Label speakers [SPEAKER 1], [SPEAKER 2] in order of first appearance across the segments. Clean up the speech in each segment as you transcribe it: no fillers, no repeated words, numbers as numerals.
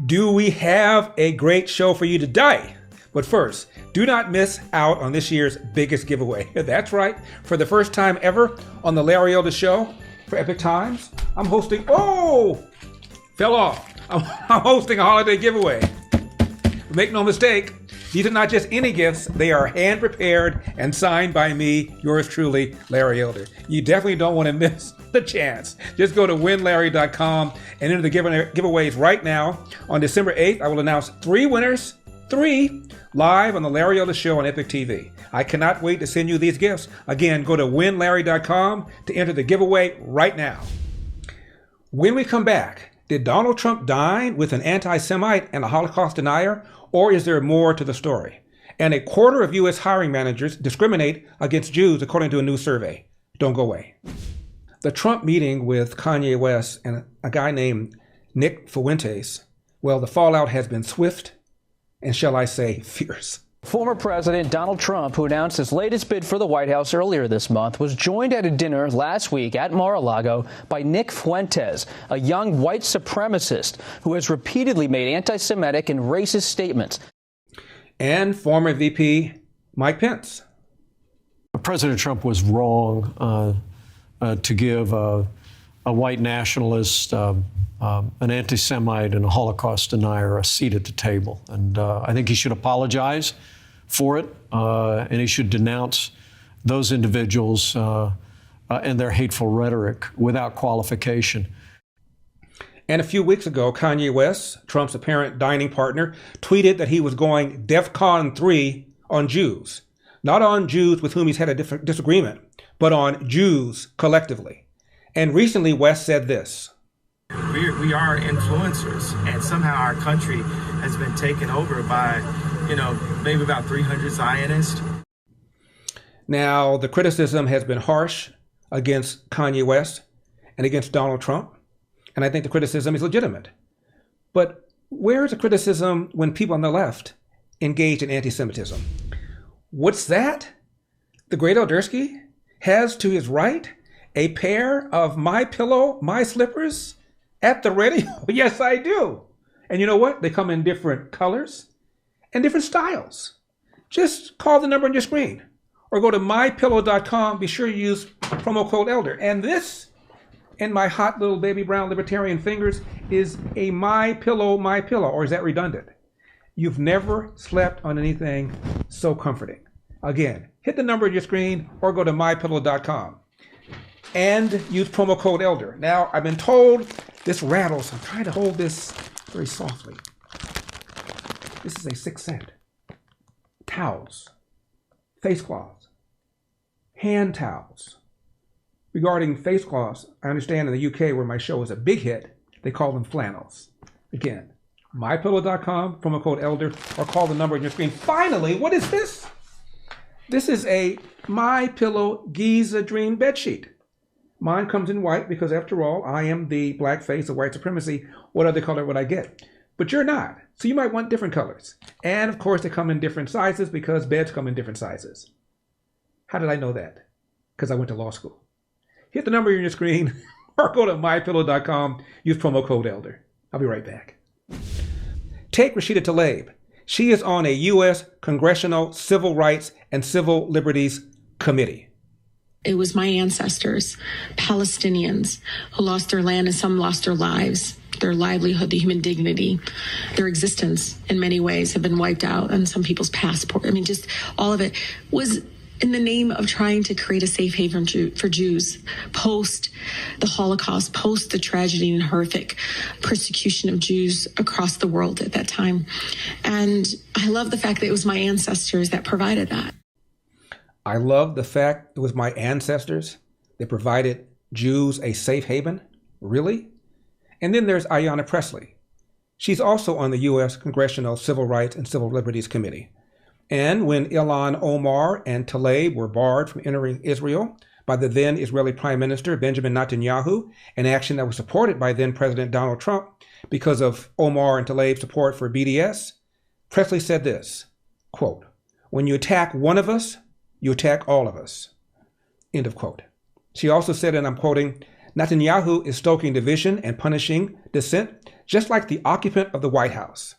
[SPEAKER 1] Do we have a great show for you today? But first, do not miss out on this year's biggest giveaway. That's right. For the first time ever on the Larry Elder Show for Epic Times, I'm hosting, fell off. I'm hosting a holiday giveaway. But make no mistake, these are not just any gifts. They are hand-prepared and signed by me, yours truly, Larry Elder. You definitely don't want to miss the chance. Just go to winlarry.com and enter the giveaways right now. On December 8th, I will announce 3 winners, 3, live on the Larry Elder Show on Epic TV. I cannot wait to send you these gifts. Again, go to winlarry.com to enter the giveaway right now. When we come back, did Donald Trump dine with an anti-Semite and a Holocaust denier, or is there more to the story? And a quarter of U.S. hiring managers discriminate against Jews, according to a new survey. Don't go away. The Trump meeting with Kanye West and a guy named Nick Fuentes, well, the fallout has been swift and, shall I say, fierce.
[SPEAKER 2] Former President Donald Trump, who announced his latest bid for the White House earlier this month, was joined at a dinner last week at Mar-a-Lago by Nick Fuentes, a young white supremacist who has repeatedly made anti-Semitic and racist statements.
[SPEAKER 3] And former VP Mike Pence.
[SPEAKER 4] President Trump was wrong to give a white nationalist, an anti-Semite, and a Holocaust denier a seat at the table. And I think he should apologize for it, and he should denounce those individuals and their hateful rhetoric without qualification.
[SPEAKER 1] And a few weeks ago, Kanye West, Trump's apparent dining partner, tweeted that he was going DEFCON 3 on Jews. Not on Jews with whom he's had a disagreement, but on Jews collectively. And recently, West said this.
[SPEAKER 5] We are influencers, and somehow our country has been taken over by, maybe about 300 Zionists.
[SPEAKER 1] Now, the criticism has been harsh against Kanye West and against Donald Trump, and I think the criticism is legitimate. But where is the criticism when people on the left engage in anti-Semitism? What's that? The great Eldersky has to his right a pair of MYPILLOW, my slippers at the ready? Yes, I do. And you know what? They come in different colors and different styles. Just call the number on your screen or go to mypillow.com. Be sure you use promo code ELDER. And this, in my hot little baby brown libertarian fingers, is a MYPILLOW, or is that redundant? You've never slept on anything so comforting. Again, hit the number on your screen or go to mypillow.com and use promo code ELDER. Now, I've been told this rattles. I'm trying to hold this very softly. This is a 6 cent. Towels, face cloths, hand towels. Regarding face cloths, I understand in the UK, where my show is a big hit, they call them flannels. Again, mypillow.com, promo code ELDER, or call the number on your screen. Finally, what is this? This is a MYPILLOW Giza Dream bedsheet. Mine comes in white because, after all, I am the black face of white supremacy. What other color would I get? But you're not, so you might want different colors. And, of course, they come in different sizes because beds come in different sizes. How did I know that? Because I went to law school. Hit the number on your screen or go to mypillow.com. Use promo code ELDER. I'll be right back. Take Rashida Tlaib. She is on a U.S. Congressional Civil Rights and Civil Liberties Committee.
[SPEAKER 6] It was my ancestors, Palestinians, who lost their land and some lost their lives, their livelihood, the human dignity, their existence in many ways have been wiped out, and some people's passport. I mean, just all of it was in the name of trying to create a safe haven for Jews post the Holocaust, post the tragedy and horrific persecution of Jews across the world at that time. And I love the fact that it was my ancestors that provided that.
[SPEAKER 1] I love the fact it was my ancestors that provided Jews a safe haven. Really? And then there's Ayanna Pressley. She's also on the U.S. Congressional Civil Rights and Civil Liberties Committee. And when Ilhan Omar and Tlaib were barred from entering Israel by the then Israeli Prime Minister Benjamin Netanyahu, an action that was supported by then President Donald Trump because of Omar and Tlaib's support for BDS, Pressley said this, quote, "When you attack one of us, you attack all of us." End of quote. She also said, and I'm quoting, "Netanyahu is stoking division and punishing dissent just like the occupant of the White House.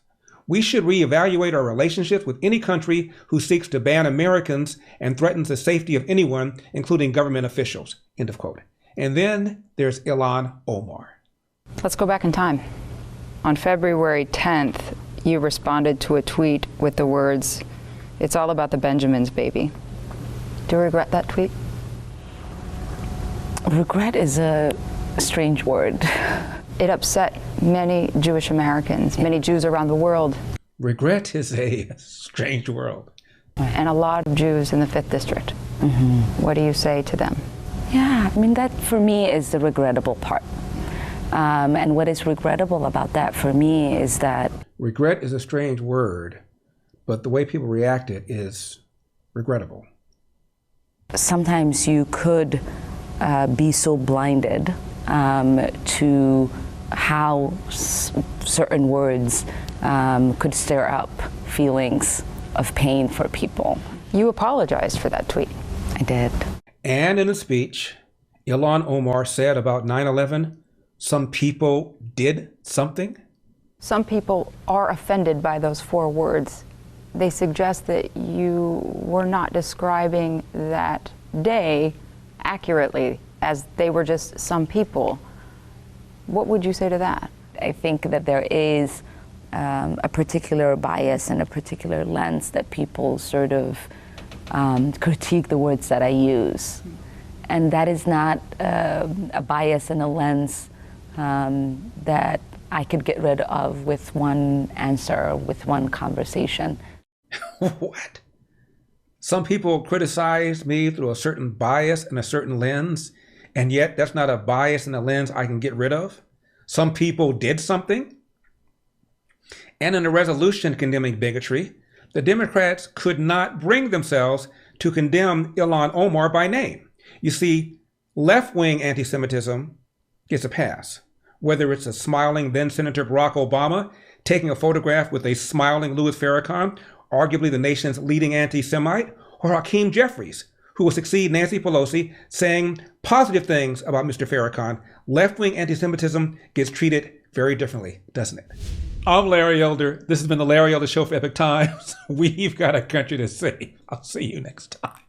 [SPEAKER 1] We should reevaluate our relationships with any country who seeks to ban Americans and threatens the safety of anyone, including government officials. End of quote. And then there's Ilhan Omar.
[SPEAKER 7] Let's go back in time. On February 10th, you responded to a tweet with the words, "It's all about the Benjamins, baby." Do you regret that tweet?
[SPEAKER 8] Regret is a strange word.
[SPEAKER 7] It upset many Jewish Americans, many Jews around the world.
[SPEAKER 1] Regret is a strange world.
[SPEAKER 7] And a lot of Jews in the 5th District. What do you say to them?
[SPEAKER 8] Yeah, I mean, that for me is the regrettable part. And what is regrettable about that for me is that...
[SPEAKER 1] Regret is a strange word, but the way people reacted is regrettable.
[SPEAKER 8] Sometimes you could be so blinded to how certain words could stir up feelings of pain for people.
[SPEAKER 7] You apologized for that tweet.
[SPEAKER 8] I did.
[SPEAKER 1] And in a speech, Ilhan Omar said about 9/11, some people did something.
[SPEAKER 7] Some people are offended by those 4 words. They suggest that you were not describing that day accurately, as they were just some people. What would you say to that?
[SPEAKER 8] I think that there is a particular bias and a particular lens that people sort of critique the words that I use. And that is not a bias and a lens that I could get rid of with one answer, with one conversation.
[SPEAKER 1] What? Some people criticize me through a certain bias and a certain lens, and yet that's not a bias and a lens I can get rid of? Some people did something? And in a resolution condemning bigotry, the Democrats could not bring themselves to condemn Ilhan Omar by name. You see, left-wing anti-Semitism gets a pass, whether it's a smiling then-Senator Barack Obama taking a photograph with a smiling Louis Farrakhan, arguably the nation's leading anti-Semite, or Hakeem Jeffries, who will succeed Nancy Pelosi saying positive things about Mr. Farrakhan. Left-wing anti-Semitism gets treated very differently, doesn't it? I'm Larry Elder. This has been the Larry Elder Show for Epic Times. We've got a country to save. I'll see you next time.